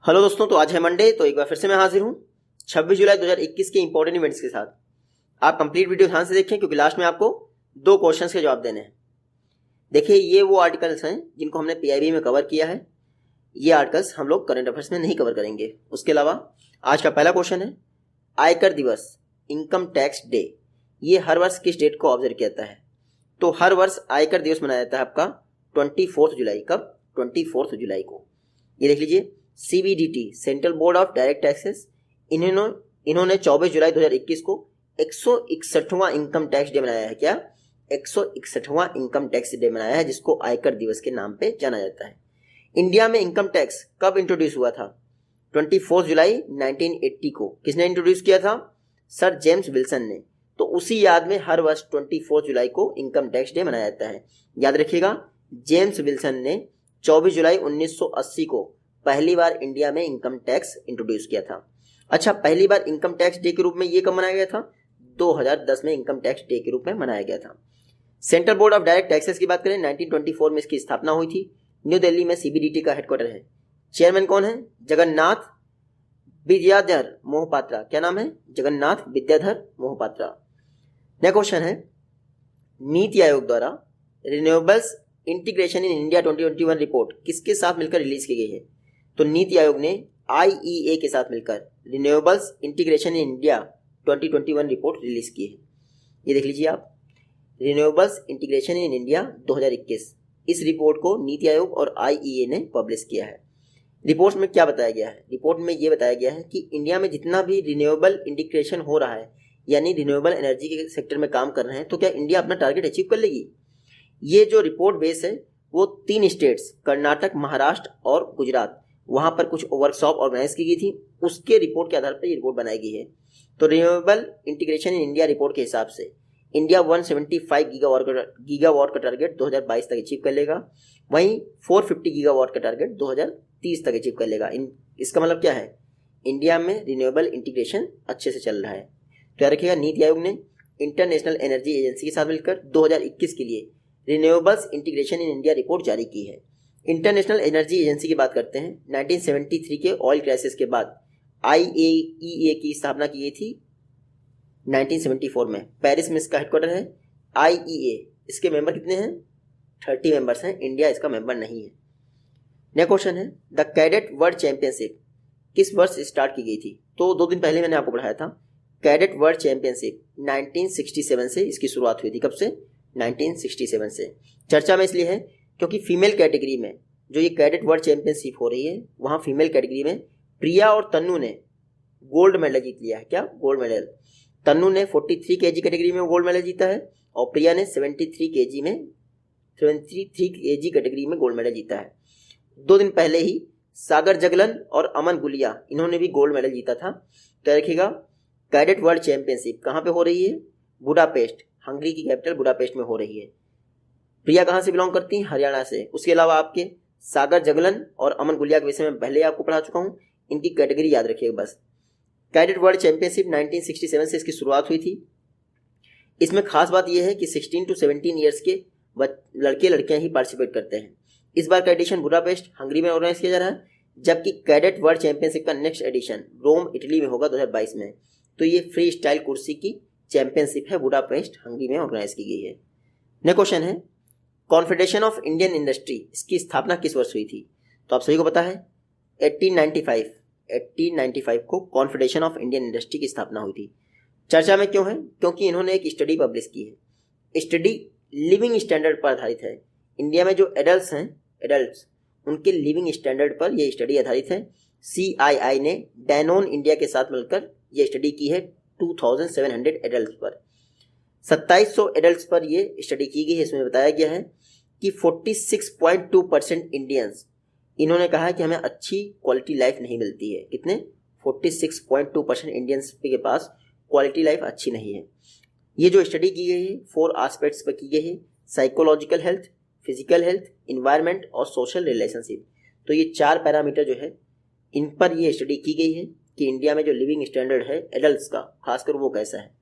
Hello दोस्तों, तो आज है मंडे, तो एक बार फिर से मैं हाजिर हूँ 26 जुलाई 2021 के इंपॉर्टेंट इवेंट्स के साथ। आप कंप्लीट वीडियो ध्यान से देखें क्योंकि लास्ट में आपको 2 क्वेश्चंस के जवाब देने हैं। देखिए, ये वो आर्टिकल्स हैं जिनको हमने पीआईबी में कवर किया है। ये आर्टिकल्स हम लोग करंट अफेयर्स में नहीं कवर करेंगे। उसके अलावा आज का पहला क्वेश्चन है, आयकर दिवस, इनकम टैक्स डे, ये हर वर्ष किस डेट को ऑब्जर्व किया जाता है? तो हर वर्ष आयकर दिवस मनाया जाता है आपका 24 जुलाई। कब? 24 जुलाई को। ये देख लीजिए, CBDT central board of direct taxes, इन्होंने 24 जुलाई 2021 को 161वां इनकम टैक्स डे मनाया है। क्या? 161वां इनकम टैक्स डे मनाया है, जिसको आयकर दिवस के नाम पे जाना जाता है। इंडिया में इनकम टैक्स कब इंट्रोड्यूस हुआ था? 24 जुलाई 1980 को। किसने इंट्रोड्यूस किया था? सर जेम्स विल्सन ने। तो उसी याद में हर वर्ष 24 जुलाई को इनकम टैक्स डे मनाया जाता है। याद रखिएगा, जेम्स विल्सन ने 24 जुलाई 1980 को पहली बार इंडिया में इनकम टैक्स इंट्रोड्यूस किया था। अच्छा, पहली बार इनकम टैक्स डे के रूप में ये कब मनाया गया था? 2010 में इनकम टैक्स डे के रूप में मनाया गया था। Central board of direct taxes की बात करें, 1924 में इसकी स्थापना हुई थी। न्यू दिल्ली में CBDT का हेडक्वार्टर है। चेयरमैन कौन है? जगन्नाथ विद्याधर मोहपात्रा। क्या नाम है? जगन्नाथ विद्याधर मोहपात्रा। नेक्स्ट क्वेश्चन है, नीति आयोग द्वारा renewables integration in India 2021 report किसके साथ मिलकर रिलीज की गई है? तो नीति आयोग ने IEA के साथ मिलकर renewables integration in India 2021 report release की है। ये देख लीजिए आप, रिन्यूएबल्स इंटीग्रेशन इन इंडिया 2021, इस रिपोर्ट को नीति आयोग और IEA ने पब्लिश किया है। रिपोर्ट में क्या बताया गया है? रिपोर्ट में ये बताया गया है कि इंडिया में जितना भी रिन्यूएबल इंटीग्रेशन हो रहा है, यानी रिन्यूएबल एनर्जी के सेक्टर में काम कर रहे हैं, तो क्या इंडिया अपना टारगेट अचीव कर लेगी? ये जो रिपोर्ट बेस है वो 3 स्टेट्स, कर्नाटक, महाराष्ट्र और गुजरात, वहां पर कुछ वर्कशॉप ऑर्गेनाइज की गई थी। उसके रिपोर्ट के आधार पर ये रिपोर्ट बनाई गई है। तो renewable integration in India report के हिसाब से इंडिया 175 गीगावाट का टारगेट 2022 तक अचीव कर लेगा। वहीं 450 गीगावाट का टारगेट 2030 तक अचीव कर लेगा। इसका मतलब क्या है? इंडिया में रिन्यूएबल इंटीग्रेशन अच्छे से चल रहा है। तो याद रखिएगा, नीति आयोग ने इंटरनेशनल एनर्जी एजेंसी के साथ मिलकर 2021 के लिए renewables integration in India report जारी की है। इंटरनेशनल एनर्जी एजेंसी की बात करते हैं, 1973 के ऑयल क्राइसिस के बाद IAEA की स्थापना की गई थी 1974 में। पेरिस में इसका हेडक्वार्टर है। IEA, इसके मेंबर कितने हैं? 30 मेंबर्स हैं। इंडिया इसका मेंबर नहीं है। नेक्स्ट क्वेश्चन है, द कैडेट वर्ल्ड चैंपियनशिप किस वर्ष स्टार्ट की गई थी? तो 2 दिन पहले मैंने आपको पढ़ाया था। कैडेट वर्ल्ड चैंपियनशिप 1967 से इसकी शुरुआत हुई थी। कब से? 1967 से। चर्चा में इसलिए है क्योंकि फीमेल कैटेगरी में जो ये कैडेट वर्ल्ड चैंपियनशिप हो रही है, वहाँ फीमेल कैटेगरी में प्रिया और तन्नू ने गोल्ड मेडल जीत लिया है। क्या? Gold medal. तन्नू ने 43 kg कैटेगरी में गोल्ड मेडल जीता है और प्रिया ने 73 kg कैटेगरी में गोल्ड मेडल जीता है। 2 दिन पहले ही सागर जगलन और अमन गुलिया, इन्होंने भी गोल्ड मेडल जीता था। तो रखिएगा, कैडेट वर्ल्ड चैंपियनशिप कहाँ पे हो रही है? बुडापेस्ट, हंगरी की कैपिटल बुडापेस्ट में हो रही है। प्रिया कहाँ से बिलोंग करती हैं? हरियाणा से। उसके अलावा आपके सागर जगलन और अमन गुलिया के विषय में पहले आपको पढ़ा चुका हूँ, इनकी कैटेगरी याद रखिएगा बस। कैडेट वर्ल्ड चैंपियनशिप 1967 से इसकी शुरुआत हुई थी। इसमें खास बात यह है कि 16 to 17 ईयर्स के लड़के लड़कियां ही पार्टिसिपेट करते हैं। इस बार का एडिशन बुडापेस्ट, हंगरी में ऑर्गेनाइज किया जा रहा है, जबकि कैडेट वर्ल्ड चैंपियनशिप का नेक्स्ट एडिशन रोम, इटली में होगा 2022 में। तो ये फ्री स्टाइल कुर्सी की चैंपियनशिप है, बुडापेस्ट, हंगरी में ऑर्गेनाइज की गई है। नेक्स्ट क्वेश्चन है, कॉन्फेडरेशन ऑफ इंडियन इंडस्ट्री, इसकी स्थापना किस वर्ष हुई थी? तो आप सभी को पता है, 1895 को कॉन्फेडरेशन ऑफ इंडियन इंडस्ट्री की स्थापना हुई थी। चर्चा में क्यों है? क्योंकि इन्होंने एक स्टडी पब्लिश की है। स्टडी लिविंग स्टैंडर्ड पर आधारित है। इंडिया में जो एडल्ट्स उनके लिविंग स्टैंडर्ड पर यह स्टडी आधारित है। CII ने डैनोन इंडिया के साथ मिलकर यह स्टडी की है 2700 एडल्ट पर। 2700 एडल्ट्स पर यह स्टडी की गई है। इसमें बताया गया है कि 46.2% इंडियंस, इन्होंने कहा है कि हमें अच्छी क्वालिटी लाइफ नहीं मिलती है। कितने? 46.2% इंडियंस के पास क्वालिटी लाइफ अच्छी नहीं है। ये जो स्टडी की गई है 4 एस्पेक्ट्स पर की गई है, psychological health, physical health, environment और सोशल रिलेशनशिप। तो ये 4 पैरामीटर जो है, इन पर ये स्टडी की गई है कि इंडिया में जो लिविंग स्टैंडर्ड है एडल्ट्स का, खासकर वो कैसा है।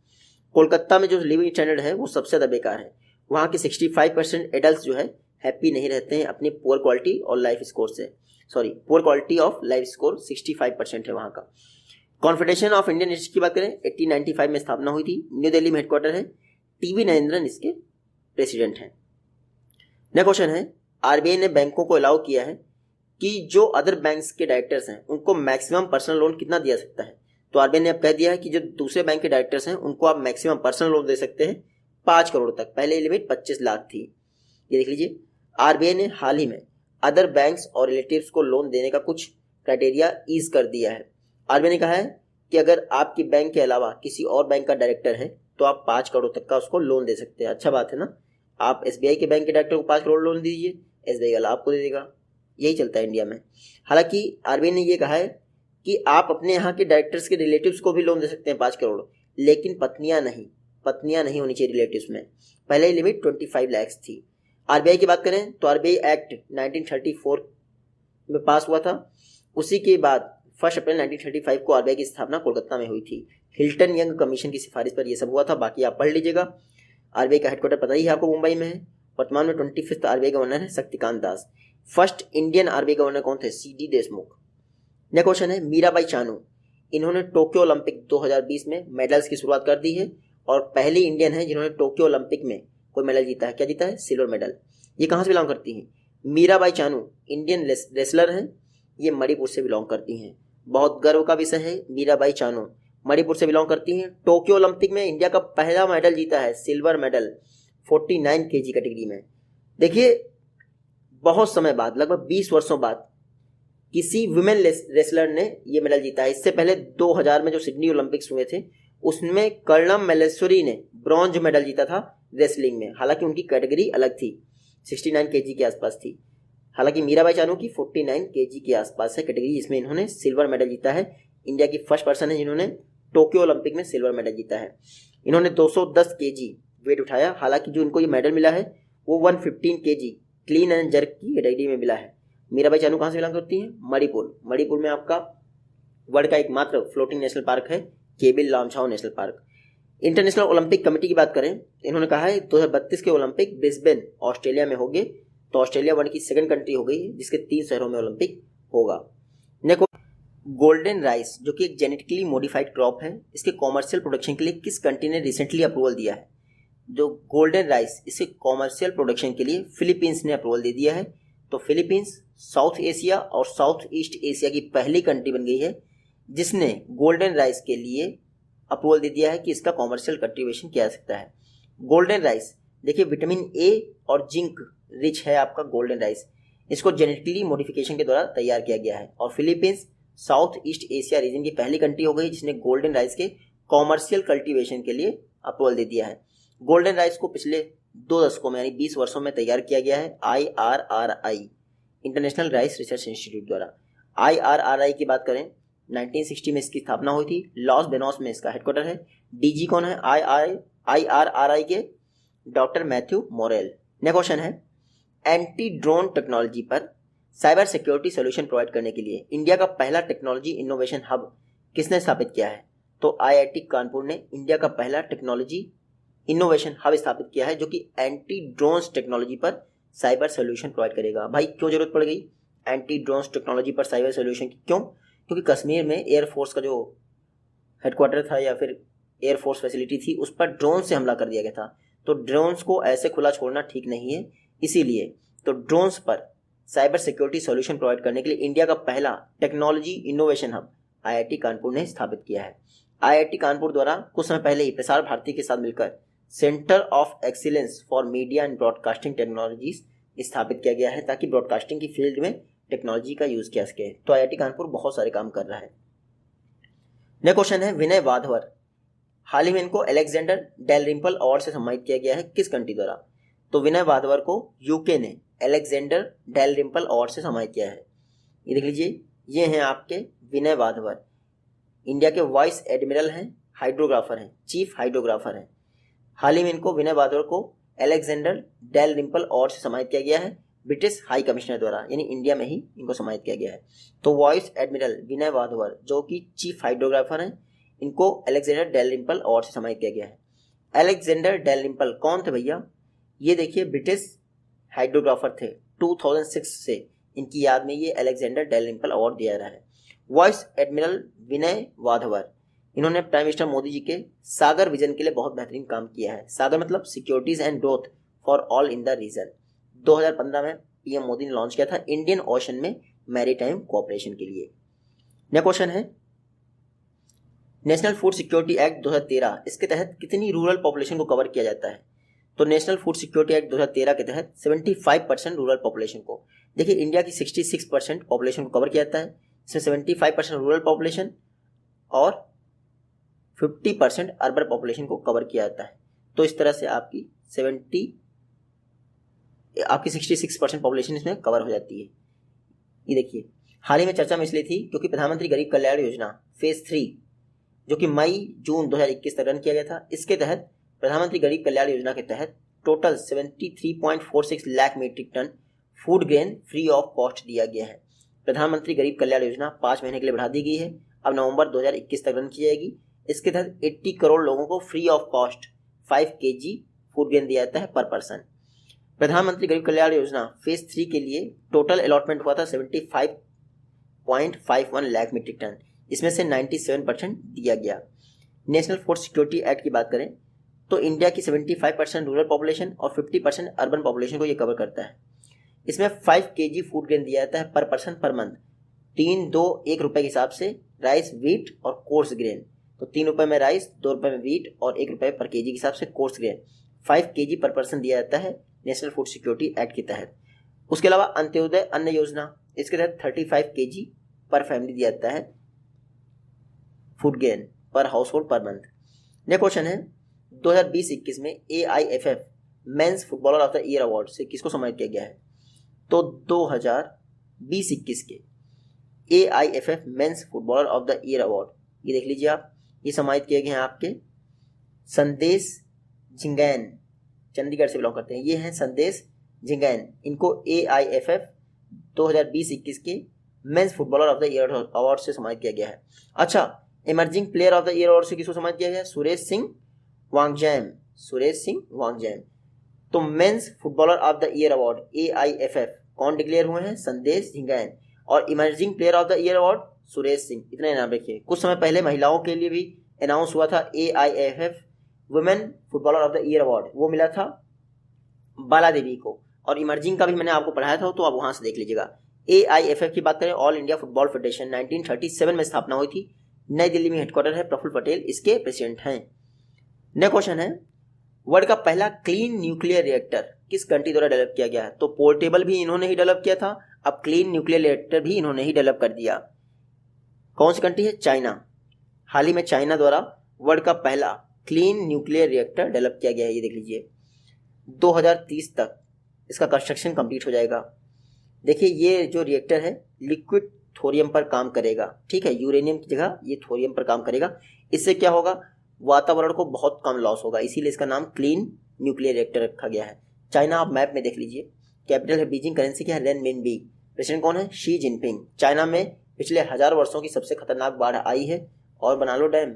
कोलकाता में जो लिविंग स्टैंडर्ड है वो सबसे ज़्यादा बेकार है। वहाँ के 65% एडल्ट जो है हैप्पी नहीं रहते हैं अपनी पुअर क्वालिटी और लाइफ स्कोर से। Poor quality of life score 65% है वहाँ का। कॉन्फेडरेशन ऑफ इंडियन इंडस्ट्री की बात करें 1895 में स्थापना हुई थी, न्यू दिल्ली में हेडक्वार्टर है, टीवी नरेंद्रन इसके प्रेसिडेंट हैं। नेक्स्ट क्वेश्चन है, आरबीआई ने बैंकों को अलाउ किया है कि जो अदर बैंक्स के डायरेक्टर्स हैं उनको मैक्सिमम पर्सनल लोन कितना दिया सकता है। तो आरबीआई ने अब कह दिया है कि जो दूसरे बैंक के डायरेक्टर्स हैं उनको आप मैक्सिमम पर्सनल लोन दे सकते हैं 5 करोड़ तक। पहले लिमिट 25 लाख थी। ये देख लीजिए, आरबीआई ने हाल ही में अदर बैंक्स और रिलेटिव्स को लोन देने का कुछ क्राइटेरिया ईज कर दिया है। आरबीआई ने कहा है कि अगर आपकी बैंक के अलावा किसी और बैंक का डायरेक्टर है तो आप 5 करोड़ तक का उसको लोन दे सकते हैं। अच्छा बात है ना, आप एसबीआई के बैंक के डायरेक्टर को 5 करोड़ लोन दीजिए, एसबीआई वाला आपको दे देगा। यही चलता है इंडिया में। हालांकि आरबीआई ने ये कहा है कि आप अपने यहाँ के डायरेक्टर्स के रिलेटिव्स को भी लोन दे सकते हैं 5 करोड़, लेकिन पत्नियां नहीं होनी चाहिए रिलेटिव्स में। पहले ही लिमिट 25 लाख थी। आरबीआई की बात करें तो आरबीआई एक्ट 1934 में पास हुआ था। उसी के बाद 1 अप्रैल 1935 को आरबीआई की स्थापना कोलकाता में हुई थी। हिल्टन यंग कमीशन की सिफारिश पर यह सब हुआ था। बाकी आप पढ़ लीजिएगा। आरबीआई का हेडक्वार्टर पता ही है आपको, मुंबई में है। वर्तमान में 25th आरबीआई गवर्नर है Shaktikanta Das. First Indian RBI governor कौन थे? सीडी देशमुख। नेक्स्ट क्वेश्चन है, मीराबाई चानू, इन्होंने टोक्यो ओलंपिक 2020 में मेडल्स की शुरुआत कर दी है और पहली इंडियन है जिन्होंने टोक्यो ओलंपिक में कोई मेडल जीता है। क्या जीता है? Silver medal. ये कहाँ से बिलोंग करती हैं? मीराबाई चानू इंडियन रेसलर हैं। ये मणिपुर से बिलोंग करती हैं। बहुत गर्व का विषय है, मीराबाई चानू मणिपुर से बिलोंग करती हैं। टोक्यो ओलंपिक में इंडिया का पहला मेडल जीता है, सिल्वर मेडल 49 kg कैटेगरी में। देखिए, बहुत समय बाद, लगभग 20 वर्षों बाद किसी वुमेन रेसलर ने ये मेडल जीता है। इससे पहले 2000 में जो सिडनी ओलंपिक्स हुए थे उसमें कर्णम मल्लेश्वरी ने ब्रॉन्ज मेडल जीता था रेसलिंग में। हालांकि उनकी कैटेगरी अलग थी, 69 kg के आसपास थी। हालांकि मीराबाई चानू की 49 kg के आसपास है कैटेगरी, जिसमें इन्होंने सिल्वर मेडल जीता है। इंडिया की फर्स्ट पर्सन है जिन्होंने टोक्यो ओलंपिक में सिल्वर मेडल जीता है। इन्होंने 210 kg वेट उठाया। हालांकि जो इनको ये मेडल मिला है वो 115 kg क्लीन एंड जर्क की कैटेगरी में मिला है। मीराबाई चानू कहाँ से बिलोंग करती हैं? मणिपुर। मणिपुर में आपका वर्ल्ड का एकमात्र फ्लोटिंग नेशनल पार्क है, Keibul Lamjao national park. International olympic committee की बात करें, इन्होंने कहा है 2032 के ओलंपिक ब्रिस्बेन ऑस्ट्रेलिया में होंगे। तो ऑस्ट्रेलिया वर्ल्ड की सेकंड कंट्री हो गई है जिसके 3 शहरों में ओलंपिक होगा। नेक्स्ट, गोल्डन राइस जो कि एक जेनेटिकली मॉडिफाइड क्रॉप है, इसके कॉमर्शियल प्रोडक्शन के लिए किस कंट्री ने रिसेंटली अप्रूवल दिया है? जो गोल्डन राइस, इसके कॉमर्शियल प्रोडक्शन के लिए फिलीपींस ने अप्रूवल दे दिया है। तो फिलीपींस साउथ एशिया और साउथ ईस्ट एशिया की पहली कंट्री बन गई है जिसने गोल्डन राइस के लिए अप्रूवल दे दिया है कि इसका कॉमर्शियल कल्टीवेशन किया जा सकता है। गोल्डन राइस देखिए, विटामिन ए और जिंक रिच है आपका गोल्डन राइस। इसको जेनेटिकली मॉडिफिकेशन के द्वारा तैयार किया गया है और Philippines south east Asia region की पहली कंट्री हो गई जिसने गोल्डन राइस के कॉमर्शियल कल्टीवेशन के लिए अप्रूवल दे दिया है। गोल्डन राइस को पिछले 2 दशकों में यानी 20 वर्षों में तैयार किया गया है IRRI, international rice research institute द्वारा। IRRI की बात करें 1960 में इसकी स्थापना हुई थी। लॉस बेनोस में इसका हेडक्वार्टर है। डीजी कौन है IRRI के? Doctor Matthew Morel. Next question है, एंटी ड्रोन टेक्नोलॉजी पर साइबर सिक्योरिटी सोल्यूशन प्रोवाइड करने के लिए इंडिया का पहला टेक्नोलॉजी इनोवेशन हब किसने स्थापित किया है? तो IIT कानपुर ने इंडिया का पहला टेक्नोलॉजी इनोवेशन हब स्थापित किया है जो कि एंटी ड्रोन्स टेक्नोलॉजी पर साइबर सोल्यूशन प्रोवाइड करेगा। भाई क्यों जरूरत पड़ गई एंटी ड्रोन्स टेक्नोलॉजी पर साइबर सोल्यूशन की? क्यों? क्योंकि कश्मीर में एयरफोर्स का जो हेडक्वार्टर था या फिर एयरफोर्स फैसिलिटी थी उस पर ड्रोन से हमला कर दिया गया था। तो ड्रोन्स को ऐसे खुला छोड़ना ठीक नहीं है, इसीलिए तो ड्रोन्स पर साइबर सिक्योरिटी सोल्यूशन प्रोवाइड करने के लिए इंडिया का पहला technology innovation hub IIT Kanpur ने स्थापित किया है। IIT कानपुर द्वारा कुछ समय पहले ही प्रसार भारती के साथ मिलकर centre of excellence for media and broadcasting technologies स्थापित किया गया है ताकि ब्रॉडकास्टिंग की फील्ड में टेक्नोलॉजी का यूज किया सके। तो IIT कानपुर बहुत सारे काम कर रहा है। नेक्स्ट क्वेश्चन है, विनय वाधवर, हाल ही में इनको अलेक्जेंडर डेलरिम्पल अवार्ड से सम्मानित किया गया है, किस कंट्री द्वारा? तो विनय वाधवर को यूके ने अलेक्जेंडर डेलरिम्पल अवार्ड से सम्मानित किया है। ये देख लीजिए, ये हैं आपके विनय वाधवर, इंडिया के वाइस एडमिरल हैं, हाइड्रोग्राफर हैं, चीफ हाइड्रोग्राफर हैं। हाल ही में इनको विनय वाधवर को अलेक्जेंडर डेलरिम्पल अवार्ड से सम्मानित किया गया है ब्रिटिश हाई कमिश्नर द्वारा, यानी इंडिया में ही इनको सम्मानित किया गया है। तो वाइस एडमिरल विनय वाधवर जो कि चीफ हाइड्रोग्राफर हैं, इनको अलेक्जेंडर डेलरिम्पल अवार्ड से सम्मानित किया गया है। अलेक्जेंडर डेलरिम्पल कौन थे भैया? ये देखिए, ब्रिटिश हाइड्रोग्राफर थे। 2006 से इनकी याद में ये अलेक्जेंडर डेलरिम्पल अवार्ड दिया जा रहा है। वाइस एडमिरल विनय वाधवर, इन्होंने प्राइम मिनिस्टर मोदी जी के सागर विजन के लिए बहुत बेहतरीन काम किया है। सागर मतलब securities and growth for all in the region. 2015 में पीएम मोदी ने लॉन्च किया था इंडियन ओशन में मैरीटाइम कोऑपरेशन के लिए। नेक्स्ट क्वेश्चन है नेशनल फूड सिक्योरिटी एक्ट 2013, इसके तहत कितनी रूरल पॉपुलेशन को कवर किया जाता है? तो नेशनल फूड सिक्योरिटी एक्ट 2013 के तहत 75% रूरल पॉपुलेशन को, देखिए इंडिया की 66% पॉपुलेशन को कवर किया जाता है, इसमें 75% रूरल पॉपुलेशन और 50% अर्बन पॉपुलेशन को कवर किया जाता है। तो इस तरह से आपकी 66% पॉपुलेशन इसमें कवर हो जाती है। ये देखिए हाल ही में चर्चा में इसलिए थी क्योंकि प्रधानमंत्री गरीब कल्याण योजना फेज 3 जो कि मई जून 2021 तक रन किया गया था, इसके तहत प्रधानमंत्री गरीब कल्याण योजना के तहत total 73.46 lakh metric ton food grain free of cost दिया गया है। प्रधानमंत्री गरीब कल्याण योजना 5 महीने के लिए बढ़ा दी गई है, अब नवंबर 2021 तक रन की जाएगी। इसके तहत 80 करोड़ लोगों को free of cost 5 kg food grain दिया जाता है पर पर्सन। प्रधानमंत्री गरीब कल्याण योजना फेज 3 के लिए टोटल अलॉटमेंट हुआ था 75.51 लाख मीट्रिक टन, इसमें से 97% दिया गया। नेशनल फूड सिक्योरिटी एक्ट की बात करें तो इंडिया की 75% रूरल पॉपुलेशन और 50% अर्बन पॉपुलेशन को ये कवर करता है। इसमें 5 kg फूड ग्रेन दिया जाता है पर पर्सन पर मंथ, 3, 2, 1 रुपए के हिसाब से राइस, व्हीट और कोर्स ग्रेन। तो 3 रुपए में राइस, 2 रुपए में व्हीट और 1 रुपए पर केजी के हिसाब से कोर्स ग्रेन 5 kg पर पर्सन दिया जाता है नेशनल फूड सिक्योरिटी एक्ट के तहत। उसके अलावा अंत्योदय अन्न योजना, इसके तहत 35 kg पर फैमिली दिया जाता है food grain per household per month. Next question है 2020-21 में AIFF men's footballer of the year award से किसको सम्मानित किया गया है? तो 2020-21 के AIFF men's footballer of the year award, ये देख लीजिए आप, ये सम्मानित किए गए हैं आपके संदेश झिंगैन, चंडीगढ़ से बिलोंग करते हैं। ये हैं संदेश झिंगैन, इनको AIFF 2020-21 के men's footballer of the year award से सम्मानित किया गया है। अच्छा, emerging player of the year award से किसको सम्मानित किया गया? सुरेश सिंह वांगजैम। तो men's footballer of the year award AIFF कौन डिक्लेयर हुए हैं? संदेश झिंगैन। और emerging player of the year award Suresh Singh. इतना नाम रखिए। कुछ समय पहले महिलाओं के लिए भी अनाउंस हुआ था AIFF women footballer of the year award, वो मिला था बाला देवी को। और इमर्जिंग का भी मैंने आपको पढ़ाया था, तो आप वहां से देख लीजिएगा। AIFF की बात करें, ऑल इंडिया फुटबॉल फेडरेशन 1937 में स्थापना हुई थी, नई दिल्ली में हेडक्वार्टर है, प्रफुल्ल पटेल इसके प्रेसिडेंट हैं। नेक्स्ट क्वेश्चन है वर्ल्ड का पहला क्लीन न्यूक्लियर रिएक्टर किस कंट्री द्वारा डेवलप किया गया है? तो पोर्टेबल भी इन्होंने ही डेवलप किया था, अब क्लीन न्यूक्लियर रिएक्टर भी इन्होंने ही डेवलप कर दिया। कौन सी कंट्री है? चाइना। हाल ही में चाइना द्वारा वर्ल्ड का पहला क्लीन न्यूक्लियर रिएक्टर डेवलप किया गया है। ये देख लीजिए 2030 तक इसका कंस्ट्रक्शन कंप्लीट हो जाएगा। देखिए ये जो रिएक्टर है लिक्विड थोरियम पर काम करेगा, ठीक है, यूरेनियम की जगह ये थोरियम पर काम करेगा। इससे क्या होगा? वातावरण को बहुत कम लॉस होगा, इसीलिए इसका नाम क्लीन न्यूक्लियर रिएक्टर रखा गया है। चाइना आप मैप में देख लीजिए, कैपिटल है बीजिंग, करेंसी क्या है? रेनमिनबी। प्रेसिडेंट कौन है? Xi Jinping. चाइना में पिछले 1000 वर्षों की सबसे खतरनाक बाढ़ आई है और बना लो डैम।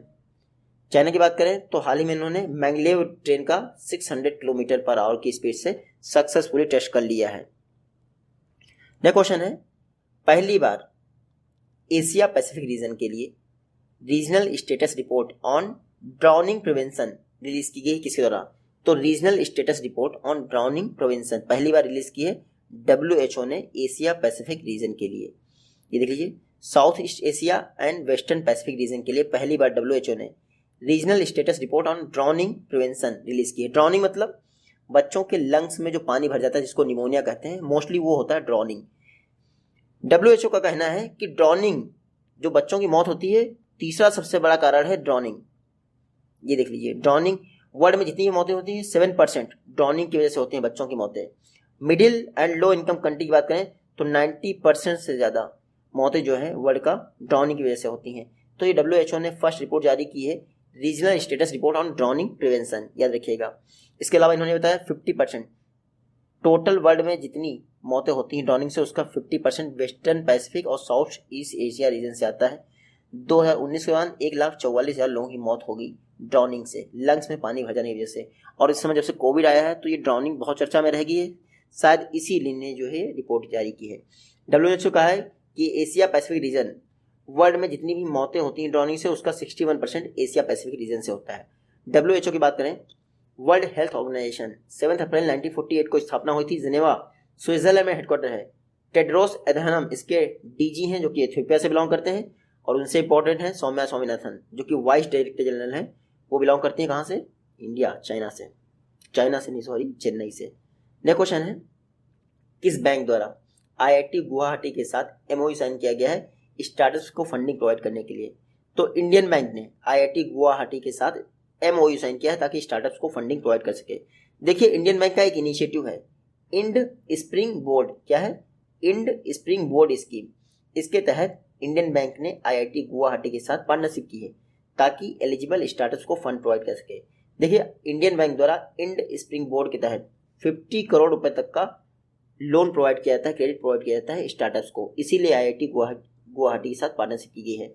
चाइना की बात करें तो हाल ही में इन्होंने मैंगलेव ट्रेन का 600 किलोमीटर पर आवर की स्पीड से सक्सेसफुली टेस्ट कर लिया है। नेक्स्ट क्वेश्चन है पहली बार एशिया पैसिफिक रीजन के लिए regional status report on drowning prevention release की गई किसके द्वारा? तो regional status report on drowning prevention पहली बार रिलीज की है WHO ने एशिया पैसिफिक रीजन के लिए। ये देख लीजिए south east Asia and western Pacific region के लिए पहली बार WHO ने regional status report on drowning prevention release की है। ड्राउनिंग मतलब बच्चों के लंग्स में जो पानी भर जाता है जिसको निमोनिया कहते हैं, मोस्टली वो होता है ड्राउनिंग। WHO का कहना है कि ड्राउनिंग जो बच्चों की मौत होती है तीसरा सबसे बड़ा कारण है ड्राउनिंग। ये देख लीजिए ड्राउनिंग वर्ल्ड में जितनी भी मौतें होती हैं 7% ड्राउनिंग की वजह से होती हैं बच्चों की मौतें। Middle and low income country की बात करें तो 90% से ज़्यादा मौतें जो है वर्ल्ड का ड्राउनिंग की वजह से होती हैं। तो ये WHO ने फर्स्ट रिपोर्ट जारी की है regional status report on drowning prevention, याद रखिएगा। इसके अलावा इन्होंने बताया 50% टोटल वर्ल्ड में जितनी मौतें होती हैं ड्राउनिंग से उसका 50% वेस्टर्न पैसिफिक और साउथ ईस्ट एशिया रीजन से आता है। 2019 के दौरान 1,44,000 लोगों की मौत होगी ड्राउनिंग से, लंग्स में पानी भर जाने की वजह से। और इस समय जब से कोविड आया है तो ये ड्राउनिंग बहुत चर्चा में रह गई है, शायद इसीलिए ने जो है रिपोर्ट जारी की है। WHO कहा है कि एशिया पैसिफिक रीजन वर्ल्ड में जितनी भी मौतें होती हैं ड्राउनिंग से उसका 61% एशिया पैसिफिक रीजन से होता है। WHO की बात करें, वर्ल्ड हेल्थ ऑर्गेनाइजेशन 7 अप्रैल 1948 को स्थापना हुई थी, जिनेवा स्विट्जरलैंड में हेडक्वार्टर है। टेड्रोस एधनम इसके डीजी हैं जो कि इथियोपिया से बिलोंग करते हैं, और उनसे इंपॉर्टेंट है सौम्या स्वामीनाथन जो कि वाइस डायरेक्टर जनरल हैं, वो बिलोंग करती हैं कहाँ से? इंडिया, चाइना से नहीं सॉरी, चेन्नई से। नेक्स्ट क्वेश्चन है, किस बैंक द्वारा IIT गुवाहाटी के साथ MOU साइन किया गया है स्टार्टअप्स को फंडिंग प्रोवाइड करने के लिए? तो इंडियन बैंक ने IIT गुवाहाटी के साथ MOU साइन किया है ताकि स्टार्टअप्स को फंडिंग प्रोवाइड कर सके। देखिए इंडियन बैंक का एक इनिशिएटिव है इंड स्प्रिंग बोर्ड, क्या है? Ind springboard scheme. इसके तहत इंडियन बैंक ने IIT गुवाहाटी के साथ पार्टनरशिप की है ताकि एलिजिबल स्टार्टअप्स को फंड प्रोवाइड कर सके। देखिए इंडियन बैंक द्वारा इंड स्प्रिंग बोर्ड के तहत 50 करोड़ रुपए तक का लोन प्रोवाइड किया जाता है, क्रेडिट प्रोवाइड किया जाता है स्टार्टअप्स को, इसीलिए IIT गुवाहाटी के साथ पार्टनरशिप की गई है।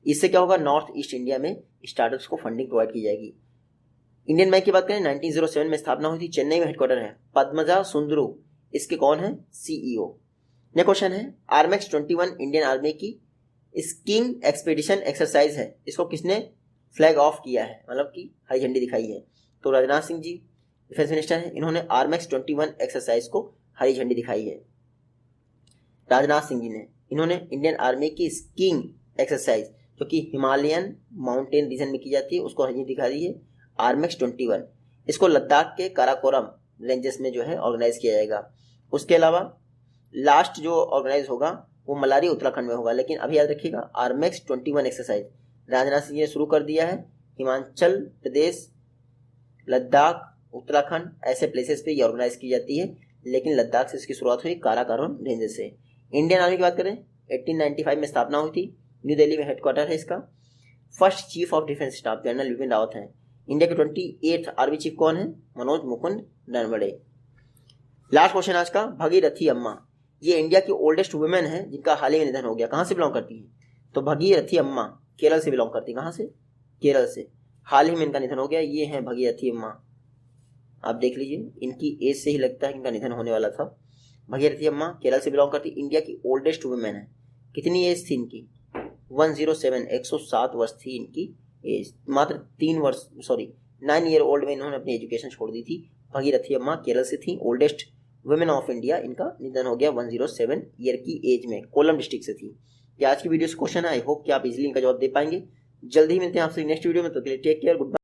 इससे क्या होगा? नॉर्थ ईस्ट इंडिया में स्टार्टअप्स को फंडिंग प्रोवाइड की जाएगी। इंडियन बैंक की बात करें 1907 में स्थापना हुई थी, चेन्नई में हेडक्वार्टर है। पद्मजा सुंदरू इसके कौन है? CEO। नेक्स्ट क्वेश्चन है, आर्मेक्स 21 इंडियन आर्मी की स्कीइंग एक्सपीडिशन एक्सरसाइज है, इसको किसने फ्लैग ऑफ किया है, मतलब कि हरी झंडी दिखाई है? तो राजनाथ सिंह जी डिफेंस मिनिस्टर हैं, इन्होंने आर्मेक्स 21 एक्सरसाइज को हरी झंडी दिखाई है। राजनाथ सिंह जी ने, इन्होंने इंडियन आर्मी की स्कीइंग एक्सरसाइज जो कि हिमालयन माउंटेन रीजन में की जाती है उसको हरी झंडी दिखा दी है, आर्मेक्स 21। इसको लद्दाख के काराकोरम रेंजेस में जो है ऑर्गेनाइज किया जाएगा। उसके अलावा लास्ट जो ऑर्गेनाइज होगा वो मलारी उत्तराखंड में होगा, लेकिन अभी याद रखिएगा आर्मेक्स 21 एक्सरसाइज राजनाथ सिंह ने शुरू कर दिया है। हिमाचल प्रदेश, लद्दाख, उत्तराखंड ऐसे प्लेसेस पे ये ऑर्गेनाइज की जाती है, लेकिन लद्दाख से इसकी शुरुआत हुई काराकोरम रेंजेस से। इंडियन आर्मी की बात करें 1895 में स्थापना हुई थी, न्यू दिल्ली में हेडक्वार्टर है इसका। First chief of defence staff general Bipin Rawat हैं। इंडिया के 28th आर्मी चीफ कौन है? मनोज मुकुंद नरवणे। लास्ट क्वेश्चन आज का, भगीरथी अम्मा, ये इंडिया की ओल्डेस्ट वुमेन है जिनका हाल ही में निधन हो गया। कहाँ से बिलोंग करती है? तो भगीरथी अम्मा केरल से बिलोंग करती है। कहाँ से? केरल से। हाल ही में इनका निधन हो गया, ये है भगीरथी अम्मा। आप देख लीजिए, इनकी एज से ही लगता है कि इनका निधन होने वाला था। भगीरथी अम्मा केरल से बिलोंग करती, इंडिया की ओल्डेस्ट वुमेन है। कितनी एज थी इनकी? 107 वर्ष थी इनकी एज। मात्र 9 ईयर ओल्ड में इन्होंने अपनी एजुकेशन छोड़ दी थी। भगीरथी अम्मा केरल से थी, ओल्डेस्ट वुमेन ऑफ इंडिया। इनका निधन हो गया 107 ईयर की एज में, कोलम डिस्ट्रिक्ट से थी। ये आज की वीडियो से क्वेश्चन है, आई होप कि आप इजीली इनका जवाब दे पाएंगे। जल्दी ही मिलते हैं आपसे नेक्स्ट वीडियो में, तो टेक केयर, गुड बाय।